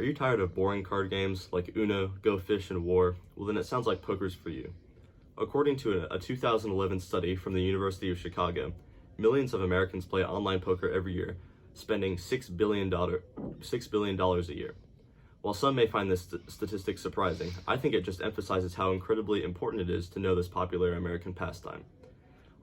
Are you tired of boring card games like Uno, Go Fish, and War? Well, then it sounds like poker's for you. According to a 2011 study from the University of Chicago, millions of Americans play online poker every year, spending $6 billion a year. While some may find this statistic surprising, I think it just emphasizes how incredibly important it is to know this popular American pastime.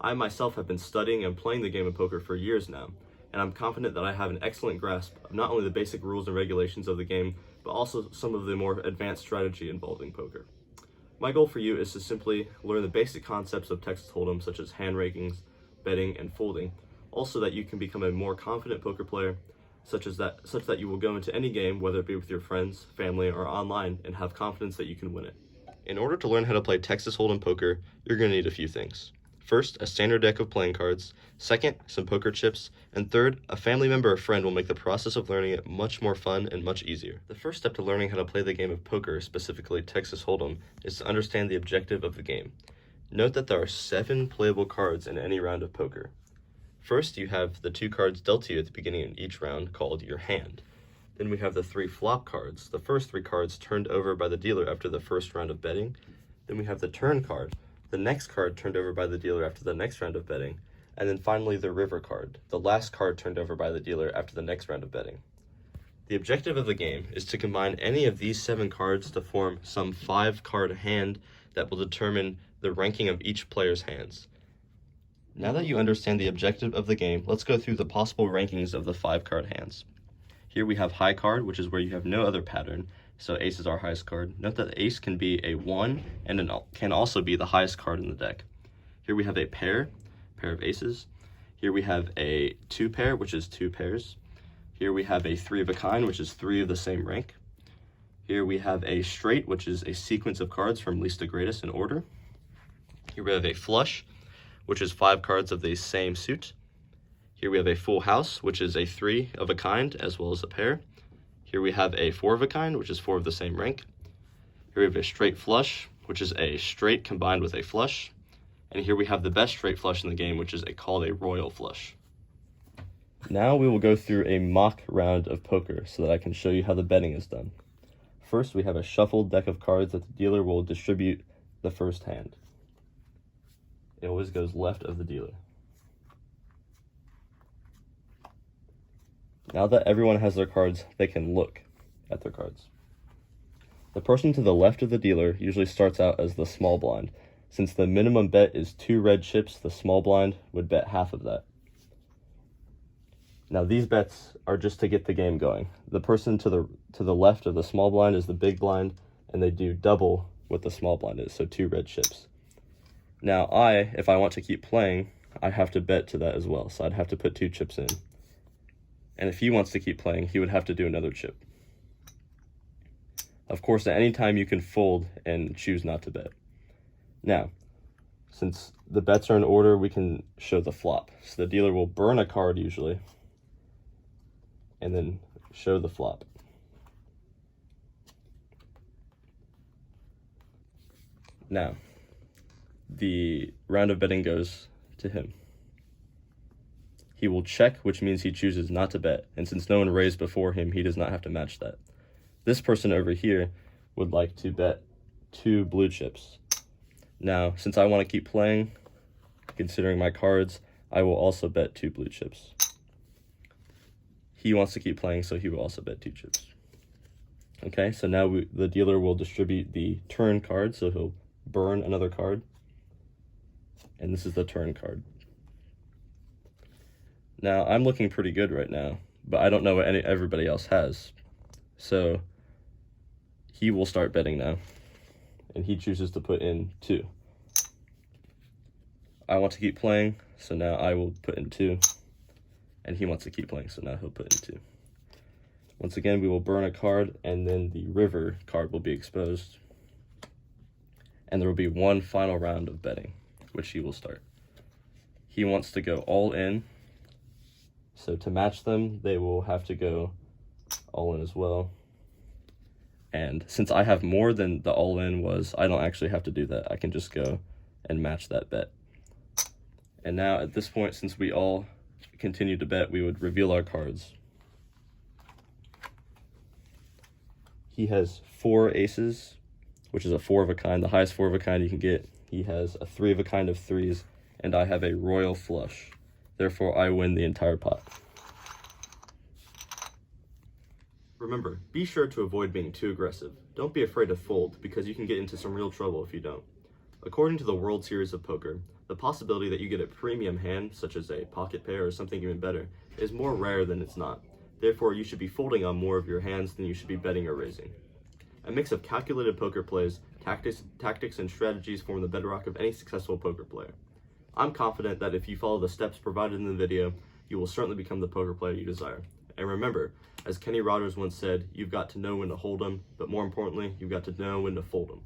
I myself have been studying and playing the game of poker for years now, and I'm confident that I have an excellent grasp of not only the basic rules and regulations of the game, but also some of the more advanced strategy involving poker. My goal for you is to simply learn the basic concepts of Texas Hold'em, such as hand rankings, betting, and folding, also that you can become a more confident poker player, such that you will go into any game, whether it be with your friends, family, or online, and have confidence that you can win it. In order to learn how to play Texas Hold'em poker, you're going to need a few things. First, a standard deck of playing cards. Second, some poker chips. And third, a family member or friend will make the process of learning it much more fun and much easier. The first step to learning how to play the game of poker, specifically Texas Hold'em, is to understand the objective of the game. Note that there are 7 playable cards in any round of poker. First, you have the 2 cards dealt to you at the beginning of each round, called your hand. Then we have the 3 flop cards, the first 3 cards turned over by the dealer after the first round of betting. Then we have the turn card, the next card turned over by the dealer after the next round of betting. And then finally the river card, the last card turned over by the dealer after the next round of betting. The objective of the game is to combine any of these 7 cards to form some 5-card hand that will determine the ranking of each player's hands. Now that you understand the objective of the game, let's go through the possible rankings of the 5-card hands. Here we have high card, which is where you have no other pattern, so ace is our highest card. Note that ace can be a 1 and can also be the highest card in the deck. Here we have a pair of aces. Here we have a 2 pair, which is 2 pairs. Here we have a 3 of a kind, which is 3 of the same rank. Here we have a straight, which is a sequence of cards from least to greatest in order. Here we have a flush, which is 5 cards of the same suit. Here we have a full house, which is a 3 of a kind as well as a pair. Here we have a 4 of a kind, which is 4 of the same rank. Here we have a straight flush, which is a straight combined with a flush. And here we have the best straight flush in the game, which is called a royal flush. Now we will go through a mock round of poker so that I can show you how the betting is done. First, we have a shuffled deck of cards that the dealer will distribute the first hand. It always goes left of the dealer. Now that everyone has their cards, they can look at their cards. The person to the left of the dealer usually starts out as the small blind. Since the minimum bet is 2 red chips, the small blind would bet half of that. Now these bets are just to get the game going. The person to the left of the small blind is the big blind, and they do double what the small blind is, so 2 red chips. Now if I want to keep playing, I have to bet to that as well, so I'd have to put 2 chips in. And if he wants to keep playing, he would have to do another chip. Of course, at any time you can fold and choose not to bet. Now, since the bets are in order, we can show the flop. So the dealer will burn a card usually, and then show the flop. Now, the round of betting goes to him. He will check, which means he chooses not to bet, and since no one raised before him, he does not have to match that. This person over here would like to bet 2 blue chips. Now, since I want to keep playing, considering my cards, I will also bet 2 blue chips. He wants to keep playing, so he will also bet 2 chips. Okay, so now the dealer will distribute the turn card, so he'll burn another card. And this is the turn card. Now, I'm looking pretty good right now, but I don't know what everybody else has. So he will start betting now, and he chooses to put in 2. I want to keep playing, so now I will put in 2, and he wants to keep playing, so now he'll put in 2. Once again, we will burn a card, and then the river card will be exposed, and there will be one final round of betting, which he will start. He wants to go all in, so to match them, they will have to go all in as well. And since I have more than the all in was, I don't actually have to do that. I can just go and match that bet. And now at this point, since we all continue to bet, we would reveal our cards. He has 4 aces, which is a 4 of a kind, the highest 4 of a kind you can get. He has a 3 of a kind of 3s, and I have a royal flush. Therefore, I win the entire pot. Remember, be sure to avoid being too aggressive. Don't be afraid to fold, because you can get into some real trouble if you don't. According to the World Series of Poker, the possibility that you get a premium hand, such as a pocket pair or something even better, is more rare than it's not. Therefore, you should be folding on more of your hands than you should be betting or raising. A mix of calculated poker plays, tactics, and strategies form the bedrock of any successful poker player. I'm confident that if you follow the steps provided in the video, you will certainly become the poker player you desire. And remember, as Kenny Rogers once said, you've got to know when to hold 'em, but more importantly, you've got to know when to fold 'em.